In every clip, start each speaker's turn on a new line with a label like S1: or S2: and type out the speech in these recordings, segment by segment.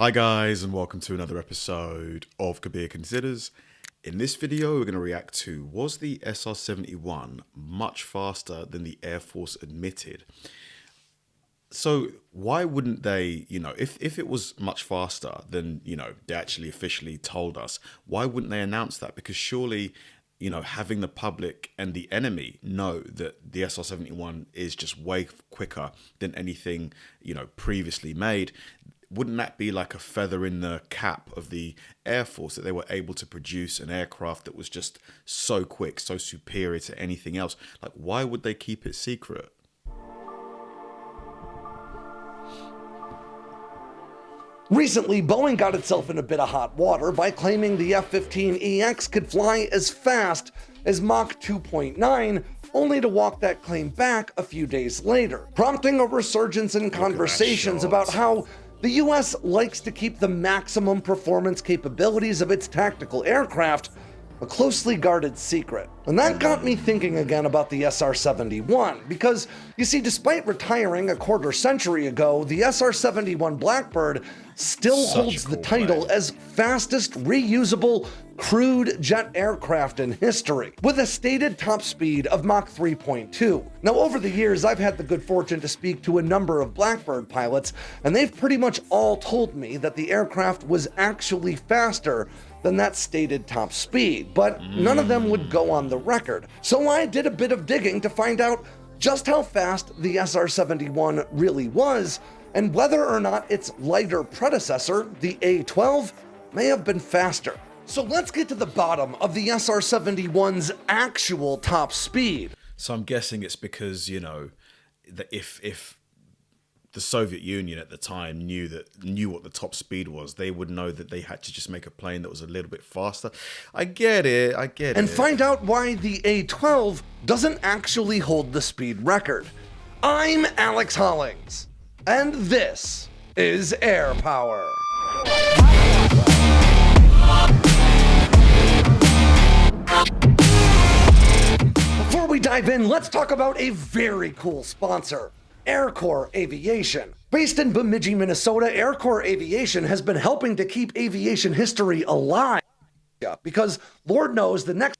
S1: Hi guys, and welcome to another episode of Kabir Considers. In this video we're going to react to, was the SR71 much faster than the Air Force admitted? So why wouldn't they, if it was much faster than, they actually officially told us, why wouldn't they announce that? Because surely, having the public and the enemy know that the SR71 is just way quicker than anything, previously made, wouldn't that be like a feather in the cap of the Air Force that they were able to produce an aircraft that was just so quick, so superior to anything else? Like, why would they keep it secret?
S2: Recently, Boeing got itself in a bit of hot water by claiming the F-15EX could fly as fast as Mach 2.9, only to walk that claim back a few days later, prompting a resurgence in conversations about how the US likes to keep the maximum performance capabilities of its tactical aircraft a closely guarded secret. And that got me thinking again about the SR71, because, you see, despite retiring a quarter century ago, the SR71 Blackbird still holds the title as fastest reusable crewed jet aircraft in history, with a stated top speed of Mach 3.2. Now, over the years, I've had the good fortune to speak to a number of Blackbird pilots, and they've pretty much all told me that the aircraft was actually faster than that stated top speed, but none of them would go on the record. So I did a bit of digging to find out just how fast the SR-71 really was, and whether or not its lighter predecessor, the A-12, may have been faster. So let's get to the bottom of the SR-71's actual top speed.
S1: So I'm guessing it's because, that if the Soviet Union at the time knew what the top speed was, they would know that they had to just make a plane that was a little bit faster. I get it.
S2: And find out why the A-12 doesn't actually hold the speed record. I'm Alex Hollings, and this is Air Power. Before we dive in, let's talk about a very cool sponsor, Air Corps Aviation. Based in Bemidji, Minnesota, Air Corps Aviation has been helping to keep aviation history alive. Because Lord knows the next...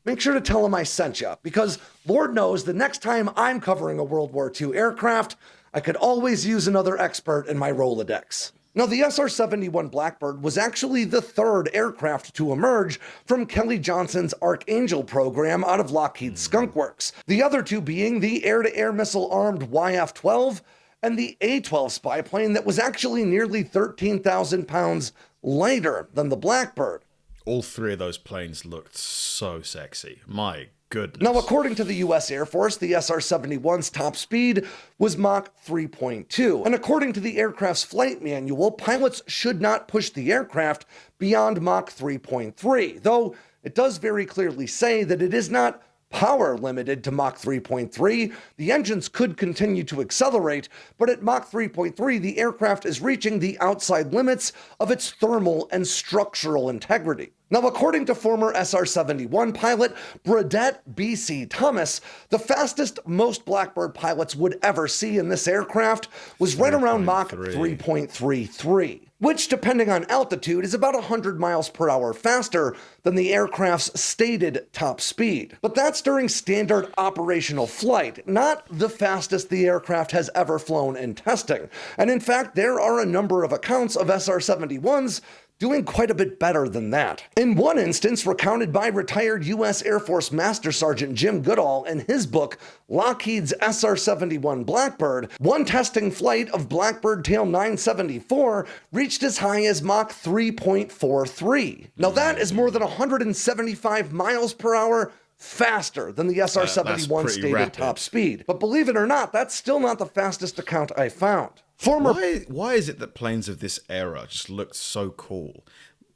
S2: Make sure to tell them I sent you, because Lord knows the next time I'm covering a World War II aircraft, I could always use another expert in my Rolodex. Now, the SR-71 Blackbird was actually the third aircraft to emerge from Kelly Johnson's Archangel program out of Lockheed Skunk Works, the other two being the air-to-air missile-armed YF-12 and the A-12 spy plane that was actually nearly 13,000 pounds lighter than the Blackbird.
S1: All three of those planes looked so sexy. My goodness.
S2: Now, according to the US Air Force, the SR-71's top speed was Mach 3.2. And according to the aircraft's flight manual, pilots should not push the aircraft beyond Mach 3.3, though it does very clearly say that it is not power limited to Mach 3.3. The engines could continue to accelerate, but at Mach 3.3, the aircraft is reaching the outside limits of its thermal and structural integrity. Now, according to former SR-71 pilot Brit B.C. Thomas, the fastest most Blackbird pilots would ever see in this aircraft was right around Mach 3.33. which, depending on altitude, is about 100 miles per hour faster than the aircraft's stated top speed. But that's during standard operational flight, not the fastest the aircraft has ever flown in testing. And in fact, there are a number of accounts of SR-71s doing quite a bit better than that. In one instance, recounted by retired U.S. Air Force Master Sergeant Jim Goodall in his book, Lockheed's SR-71 Blackbird, one testing flight of Blackbird Tail 974 reached as high as Mach 3.43. Now that is more than 175 miles per hour faster than the SR-71 stated top speed. But believe it or not, that's still not the fastest account I found.
S1: Why is it that planes of this era just look so cool?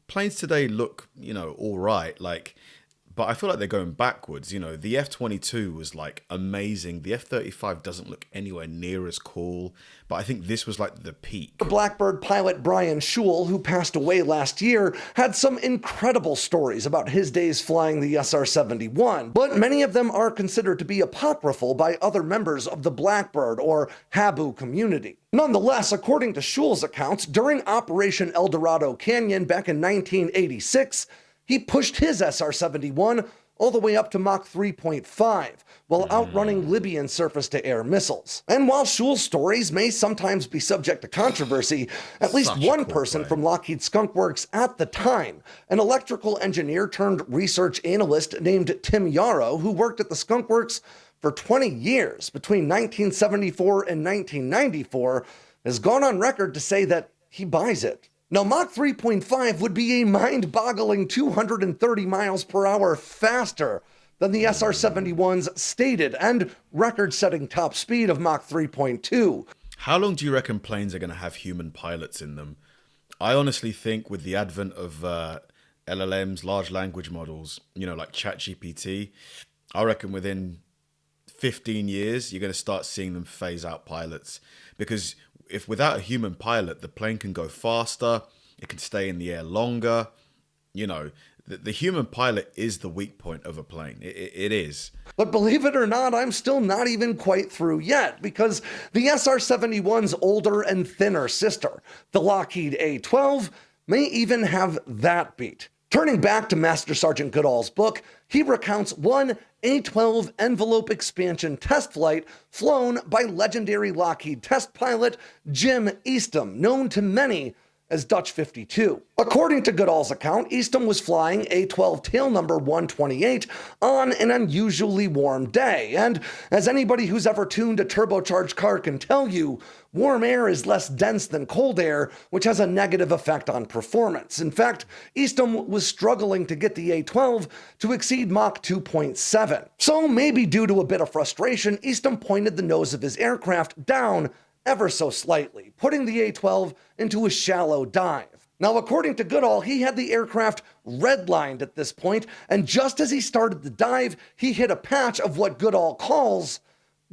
S1: Planes today look, all right. Like, But I feel like they're going backwards. You know, the F-22 was like amazing. The F-35 doesn't look anywhere near as cool. But I think this was like the peak.
S2: Blackbird pilot Brian Schul, who passed away last year, had some incredible stories about his days flying the SR-71, but many of them are considered to be apocryphal by other members of the Blackbird or Habu community. Nonetheless, according to Schul's accounts, during Operation El Dorado Canyon back in 1986, he pushed his SR-71 all the way up to Mach 3.5 while outrunning Libyan surface-to-air missiles. And while Schul's stories may sometimes be subject to controversy, at least one person from Lockheed Skunk Works at the time, an electrical engineer turned research analyst named Tim Yarrow, who worked at the Skunk Works for 20 years between 1974 and 1994, has gone on record to say that he buys it. Now, Mach 3.5 would be a mind-boggling 230 miles per hour faster than the SR-71's stated and record-setting top speed of Mach 3.2.
S1: How long do you reckon planes are going to have human pilots in them? I honestly think with the advent of LLMs, large language models, you know, like ChatGPT, I reckon within 15 years, you're going to start seeing them phase out pilots. Because if without a human pilot, the plane can go faster, it can stay in the air longer. You know, the human pilot is the weak point of a plane. It is.
S2: But believe it or not, I'm still not even quite through yet, because the SR-71's older and thinner sister, the Lockheed A-12, may even have that beat. Turning back to Master Sergeant Goodall's book, he recounts one A-12 envelope expansion test flight flown by legendary Lockheed test pilot Jim Eastham, known to many as Dutch 52. According to Goodall's account, Eastham was flying A-12 tail number 128 on an unusually warm day, and as anybody who's ever tuned a turbocharged car can tell you, warm air is less dense than cold air, which has a negative effect on performance. In fact, Eastham was struggling to get the A-12 to exceed Mach 2.7. So maybe due to a bit of frustration, Eastham pointed the nose of his aircraft down ever so slightly, putting the A-12 into a shallow dive. Now, according to Goodall, he had the aircraft redlined at this point, and just as he started the dive, he hit a patch of what Goodall calls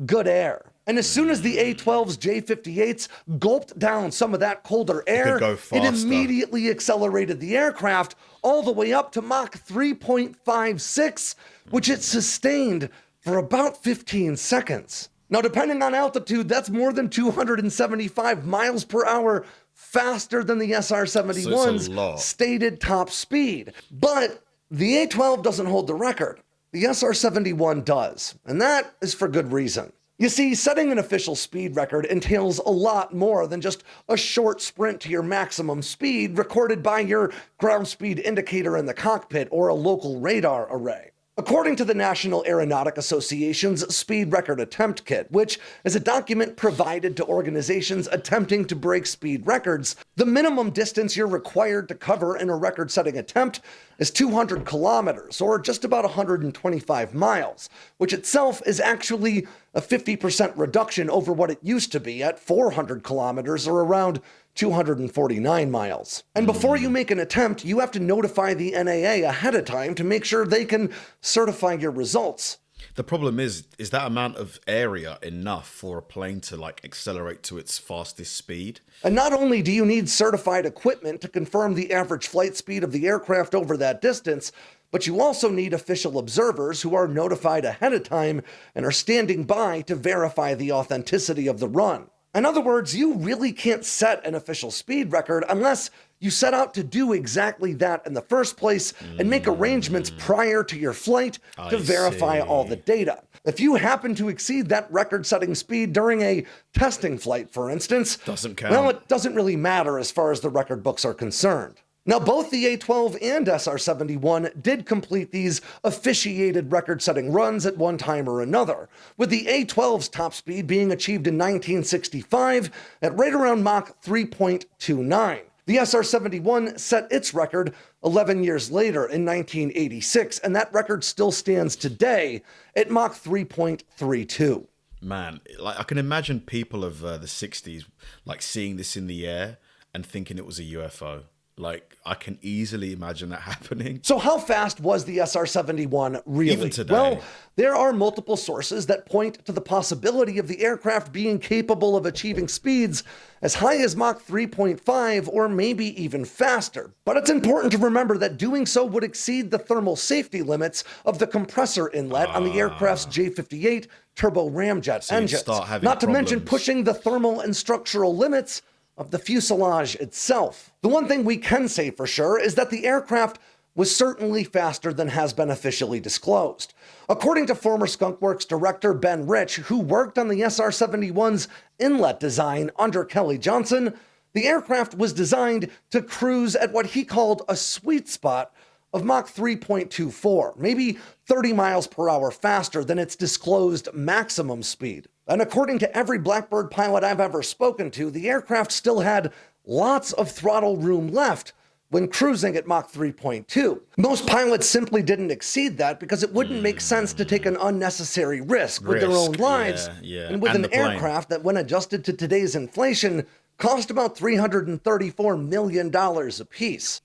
S2: good air. And as soon as the A-12's J-58s gulped down some of that colder air, it immediately accelerated the aircraft all the way up to Mach 3.56, which it sustained for about 15 seconds. Now, depending on altitude, that's more than 275 miles per hour faster than the SR-71's stated top speed. But the A-12 doesn't hold the record. The SR-71 does, and that is for good reason. You see, setting an official speed record entails a lot more than just a short sprint to your maximum speed recorded by your ground speed indicator in the cockpit or a local radar array. According to the National Aeronautic Association's Speed Record Attempt Kit, which is a document provided to organizations attempting to break speed records, the minimum distance you're required to cover in a record-setting attempt is 200 kilometers, or just about 125 miles, which itself is actually a 50% reduction over what it used to be at 400 kilometers, or around 249 miles. And before you make an attempt, you have to notify the NAA ahead of time to make sure they can certify your results.
S1: The problem is that amount of area enough for a plane to like accelerate to its fastest speed?
S2: And not only do you need certified equipment to confirm the average flight speed of the aircraft over that distance, but you also need official observers who are notified ahead of time and are standing by to verify the authenticity of the run. In other words, you really can't set an official speed record unless you set out to do exactly that in the first place and make arrangements prior to your flight to verify all the data. If you happen to exceed that record-setting speed during a testing flight, for instance,
S1: doesn't count.
S2: Well, it doesn't really matter as far as the record books are concerned. Now, both the A-12 and SR-71 did complete these officiated record-setting runs at one time or another, with the A-12's top speed being achieved in 1965 at right around Mach 3.29. The SR-71 set its record 11 years later in 1986, and that record still stands today at Mach 3.32.
S1: Man, like I can imagine people of the 60s like seeing this in the air and thinking it was a UFO. Like, I can easily imagine that happening.
S2: So how fast was the SR-71 really?
S1: Even today.
S2: Well, there are multiple sources that point to the possibility of the aircraft being capable of achieving speeds as high as Mach 3.5 or maybe even faster. But it's important to remember that doing so would exceed the thermal safety limits of the compressor inlet on the aircraft's J-58 turbo ramjet engines. Not to mention pushing the thermal and structural limits of the fuselage itself. The one thing we can say for sure is that the aircraft was certainly faster than has been officially disclosed. According to former Skunk Works director Ben Rich, who worked on the SR-71's inlet design under Kelly Johnson, the aircraft was designed to cruise at what he called a sweet spot of Mach 3.24, maybe 30 miles per hour faster than its disclosed maximum speed. And according to every Blackbird pilot I've ever spoken to, the aircraft still had lots of throttle room left when cruising at Mach 3.2. Most pilots simply didn't exceed that because it wouldn't make sense to take an unnecessary risk with their own lives and with an aircraft that, when adjusted to today's inflation, cost about $334 million apiece.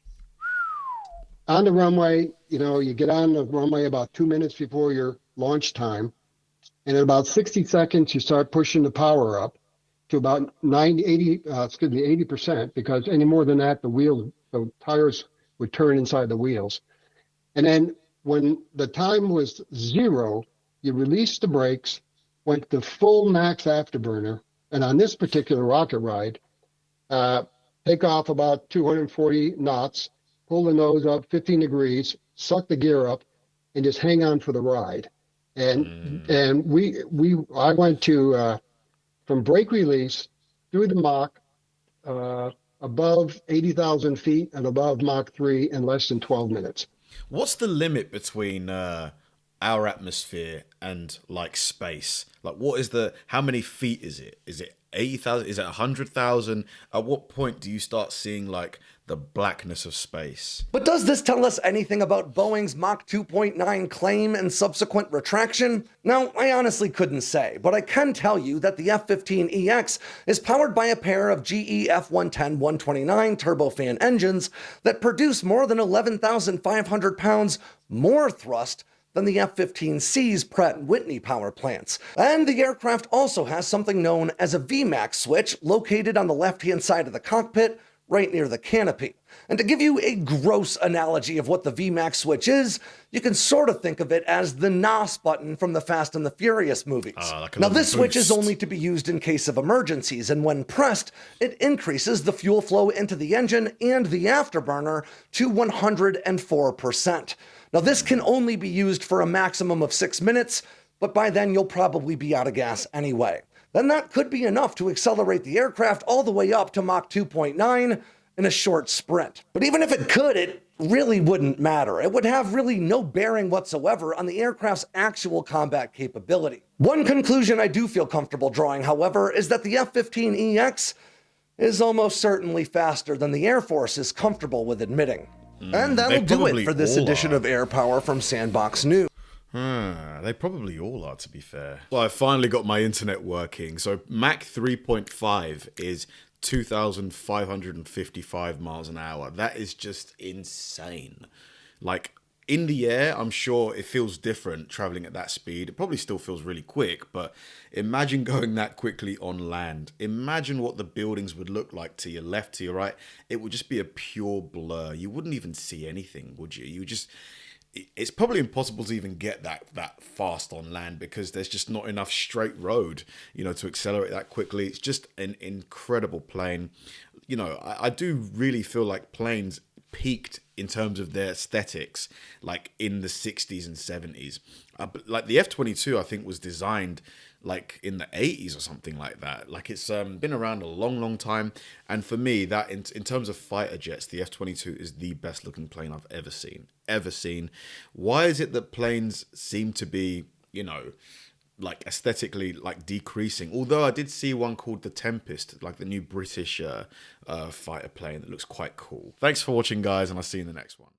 S3: On the runway, you get on the runway about 2 minutes before your launch time. And in about 60 seconds, you start pushing the power up to about 80%, because any more than that, the tires would turn inside the wheels. And then when the time was 0, you released the brakes, went to full max afterburner. And on this particular rocket ride, take off about 240 knots, pull the nose up 15 degrees, suck the gear up, and just hang on for the ride. And I went to from brake release through the Mach above 80,000 feet and above Mach 3 in less than 12 minutes.
S1: What's the limit between our atmosphere and like space? Like, how many feet is it? Is it 80,000? Is it 100,000? At what point do you start seeing like the blackness of space?
S2: But does this tell us anything about Boeing's Mach 2.9 claim and subsequent retraction? Now, I honestly couldn't say, but I can tell you that the F-15EX is powered by a pair of GE F-110-129 turbofan engines that produce more than 11,500 pounds more thrust than the F-15C's Pratt & Whitney power plants. And the aircraft also has something known as a VMAX switch located on the left-hand side of the cockpit, right near the canopy. And to give you a gross analogy of what the VMAX switch is, you can sort of think of it as the NOS button from the Fast and the Furious movies. Now, this switch is only to be used in case of emergencies, and when pressed, it increases the fuel flow into the engine and the afterburner to 104%. Now, this can only be used for a maximum of 6 minutes, but by then you'll probably be out of gas anyway. Then that could be enough to accelerate the aircraft all the way up to Mach 2.9 in a short sprint. But even if it could, it really wouldn't matter. It would have really no bearing whatsoever on the aircraft's actual combat capability. One conclusion I do feel comfortable drawing, however, is that the F-15EX is almost certainly faster than the Air Force is comfortable with admitting. And that'll do it for this edition of Air Power from Sandbox News.
S1: They probably all are, to be fair. Well, I finally got my internet working. So Mach 3.5 is 2,555 miles an hour. That is just insane. Like, in the air, I'm sure it feels different traveling at that speed. It probably still feels really quick, but imagine going that quickly on land. Imagine what the buildings would look like to your left, to your right. It would just be a pure blur. You wouldn't even see anything, would you? It's probably impossible to even get that fast on land because there's just not enough straight road, to accelerate that quickly. It's just an incredible plane. I do really feel like planes peaked in terms of their aesthetics, like in the 60s and 70s. Like the F-22, I think, was designed like in the 80s or something like that. Like it's been around a long time. And for me, that in terms of fighter jets, the F-22 is the best looking plane I've ever seen. Why is it that planes seem to be, like aesthetically like decreasing? Although I did see one called the Tempest, like the new British fighter plane that looks quite cool. Thanks for watching, guys, and I'll see you in the next one.